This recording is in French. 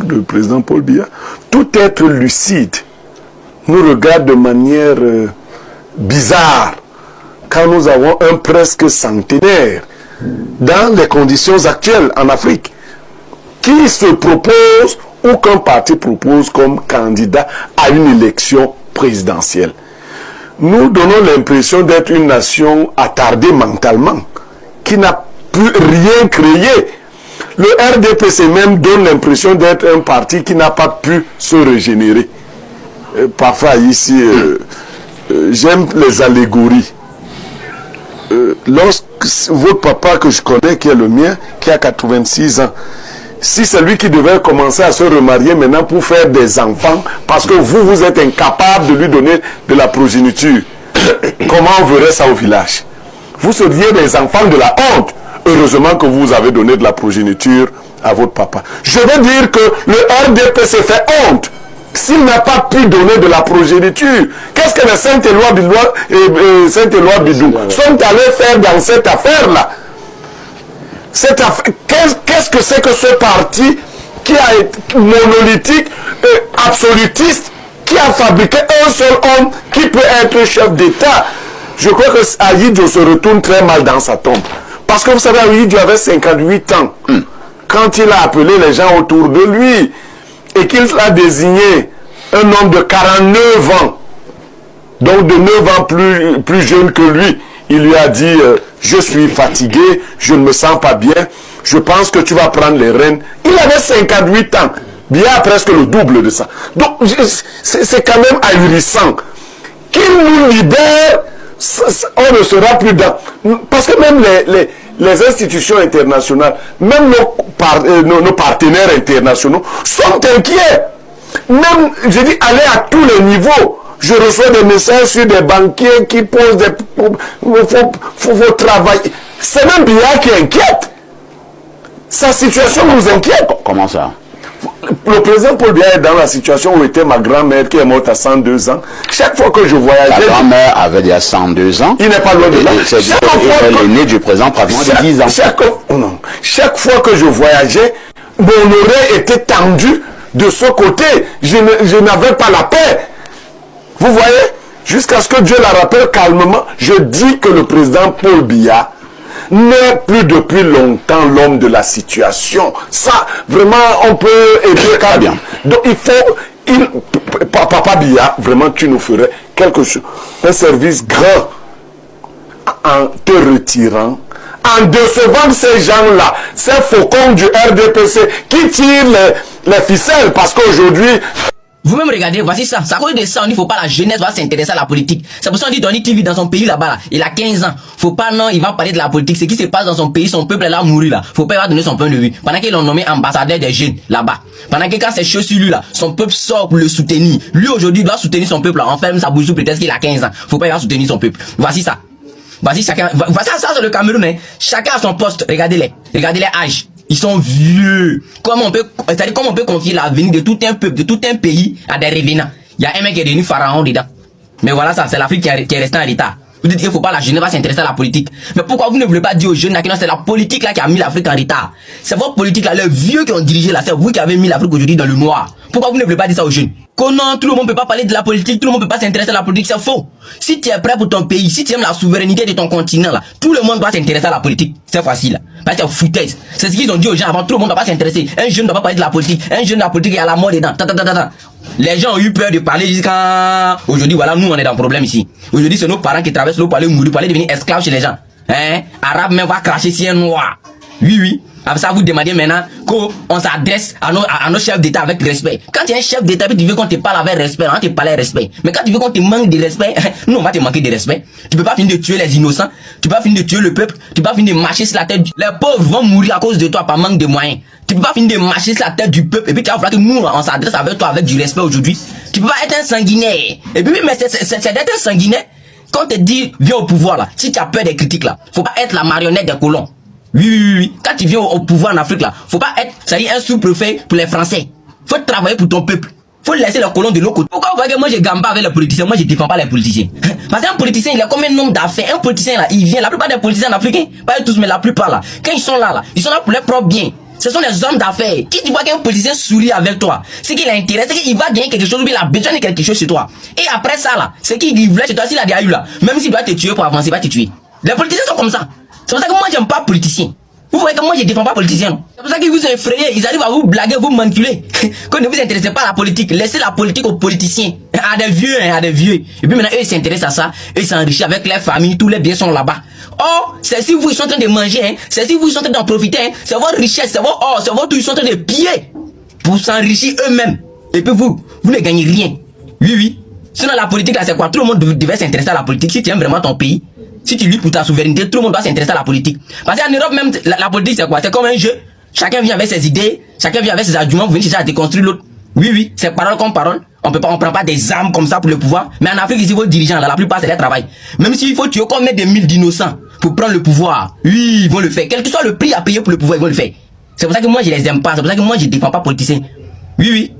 le président Paul Biya, tout être lucide nous regarde de manière bizarre quand nous avons un presque centenaire dans les conditions actuelles en Afrique qui se propose ou qu'un parti propose comme candidat à une élection présidentielle. Nous donnons l'impression d'être une nation attardée mentalement, qui n'a pu rien créer. Le RDPC même donne l'impression d'être un parti qui n'a pas pu se régénérer. Parfois ici, j'aime les allégories. Lorsque votre papa que je connais, qui est le mien, qui a 86 ans, si c'est lui qui devait commencer à se remarier maintenant pour faire des enfants, parce que vous êtes incapable de lui donner de la progéniture, comment on verrait ça au village? Vous seriez des enfants de la honte. Heureusement que vous avez donné de la progéniture à votre papa. Je veux dire que le RDPC fait honte s'il n'a pas pu donner de la progéniture. Qu'est-ce que les Saint-Éloi Bidou sont allés faire dans cette affaire-là? Qu'est-ce que c'est que ce parti qui a été monolithique, absolutiste, qui a fabriqué un seul homme qui peut être chef d'État? Je crois que Ahidjo se retourne très mal dans sa tombe. Parce que vous savez, Ahidjo avait 58 ans quand il a appelé les gens autour de lui et qu'il a désigné un homme de 49 ans, donc de 9 ans plus jeune que lui. Il lui a dit, je suis fatigué, je ne me sens pas bien, je pense que tu vas prendre les rênes. Il avait 58 ans, bien presque le double de ça. Donc, c'est quand même ahurissant. Qu'il nous libère, on ne sera plus dans... Parce que même les institutions internationales, même nos partenaires internationaux sont inquiets. Même, je dis, aller à tous les niveaux. Je reçois des messages sur des banquiers qui posent des... Faut travailler. C'est même Biya qui inquiète. Sa situation nous inquiète. Comment ça? Le président Paul Biya est dans la situation où était ma grand-mère qui est morte à 102 ans. Chaque fois que je voyageais... Ta grand-mère avait déjà 102 ans. Il n'est pas loin de là. Elle est née du président pratiquement de 10 ans. Chaque fois que je voyageais, mon oreille était tendue de ce côté. Je n'avais pas la paix. Vous voyez, jusqu'à ce que Dieu la rappelle calmement, je dis que le président Paul Biya n'est plus depuis longtemps l'homme de la situation. Ça, vraiment, on peut aider très bien. Donc, Papa Biya, vraiment, tu nous ferais quelque chose, un service grand en te retirant, en décevant ces gens-là, ces faucons du RDPC qui tirent les ficelles, parce qu'aujourd'hui... Vous-même regardez, voici ça. Ça cause de ça, on dit faut pas la jeunesse va s'intéresser à la politique. C'est pour ça qu'on dit Donny TV dans son pays là-bas. Là. Il a 15 ans. Faut pas non, il va parler de la politique. Ce qui se passe dans son pays, son peuple est là mourir là. Faut pas il va donner son point de vue. Pendant qu'ils l'ont nommé ambassadeur des jeunes là-bas. Pendant que quand c'est chaud sur lui là, son peuple sort pour le soutenir. Lui aujourd'hui doit soutenir son peuple là. On ferme sa bouche peut-être qu'il a 15 ans. Faut pas il va soutenir son peuple. Voici ça. Voici chacun. Voici ça c'est le Cameroun. Hein. Chacun a son poste. Regardez-les. Regardez les âges. Ils sont vieux. Comment on peut confier l'avenir de tout un peuple, de tout un pays à des revenants? Il y a un mec qui est devenu pharaon dedans. Mais voilà ça, c'est l'Afrique qui est restée en l'état. Vous dites qu'il ne faut pas la jeunesse va s'intéresser à la politique. Mais pourquoi vous ne voulez pas dire aux jeunes là que c'est la politique là qui a mis l'Afrique en retard? C'est votre politique là, les vieux qui ont dirigé là, c'est vous qui avez mis l'Afrique aujourd'hui dans le noir. Pourquoi vous ne voulez pas dire ça aux jeunes? Que non, tout le monde ne peut pas parler de la politique, tout le monde ne peut pas s'intéresser à la politique, c'est faux. Si tu es prêt pour ton pays, si tu aimes la souveraineté de ton continent là, tout le monde doit s'intéresser à la politique. C'est facile là. Parce que c'est foutaise. C'est ce qu'ils ont dit aux gens avant, tout le monde ne doit pas s'intéresser. Un jeune ne doit pas parler de la politique. Un jeune de la politique, il y a la mort dedans. Les gens ont eu peur de parler jusqu'à... Aujourd'hui, voilà, nous on est dans le problème ici. Aujourd'hui, c'est nos parents qui traversent l'eau pour aller mourir, pour aller devenir esclaves chez les gens. Hein? Arabe même va cracher si un noir. Oui. Avec ça, vous demandez maintenant qu'on s'adresse à nos chefs d'État avec respect. Quand tu es un chef d'État, tu veux qu'on te parle avec respect, on te parle avec respect. Mais quand tu veux qu'on te manque de respect, nous on va te manquer de respect. Tu peux pas finir de tuer les innocents, tu peux pas finir de tuer le peuple, tu peux pas finir de marcher sur la tête. Les pauvres vont mourir à cause de toi par manque de moyens. Tu peux pas finir de marcher sur la tête du peuple et puis tu vas falloir que nous on s'adresse avec toi avec du respect aujourd'hui. Tu peux pas être un sanguinaire. Et puis mais c'est d'être un sanguinaire. Quand on te dit viens au pouvoir là, si tu as peur des critiques là, faut pas être la marionnette des colons. Oui. Quand tu viens au pouvoir en Afrique là, faut pas être, ça dit un sous-préfet pour les Français. Faut travailler pour ton peuple. Faut laisser les colons de l'autre côté. Pourquoi vous voyez que moi je gagne pas avec les politiciens, moi je défends pas les politiciens. Parce qu'un politicien il est comme un homme d'affaires. Un politicien là, il vient, la plupart des politiciens africains, pas tous mais la plupart là, quand ils sont là, ils sont là pour leur propre bien. Ce sont des hommes d'affaires. Qui tu vois qu'un politicien sourit avec toi, c'est qu'il a intérêt, c'est qu'il va gagner quelque chose ou il a besoin de quelque chose chez toi. Et après ça là, c'est qu'il voulait chez toi, s'il a déjà eu là, même s'il doit te tuer pour avancer, il va te tuer. Les politiciens sont comme ça. C'est pour ça que moi j'aime pas politiciens. Vous voyez que moi je défends pas politiciens. C'est pour ça qu'ils vous effrayent, ils arrivent à vous blaguer, vous manipuler. Quand ne vous intéressez pas à la politique, laissez la politique aux politiciens, à des vieux, à des vieux. Et puis maintenant eux ils s'intéressent à ça, eux ils s'enrichissent avec leurs familles, tous les biens sont là-bas. Or, c'est si vous ils sont en train de manger, hein, c'est si vous ils sont en train d'en profiter, hein, c'est votre richesse, c'est votre or, c'est votre tout, ils sont en train de piller pour s'enrichir eux-mêmes. Et puis vous ne gagnez rien. Oui, oui. Sinon la politique là c'est quoi? Tout le monde devait s'intéresser à la politique si tu aimes vraiment ton pays. Si tu luttes pour ta souveraineté, tout le monde doit s'intéresser à la politique. Parce qu'en Europe même, la politique c'est quoi? C'est comme un jeu. Chacun vient avec ses idées, chacun vient avec ses arguments, vous venez chercher à déconstruire l'autre. Oui, oui, c'est parole comme parole. On prend pas des armes comme ça pour le pouvoir. Mais en Afrique, ici, vos dirigeants, là, la plupart, c'est leur travail. Même s'il faut tuer comme des mille d'innocents pour prendre le pouvoir, oui, ils vont le faire. Quel que soit le prix à payer pour le pouvoir, ils vont le faire. C'est pour ça que moi, je les aime pas. C'est pour ça que moi, je défends pas politiciens. Oui, oui.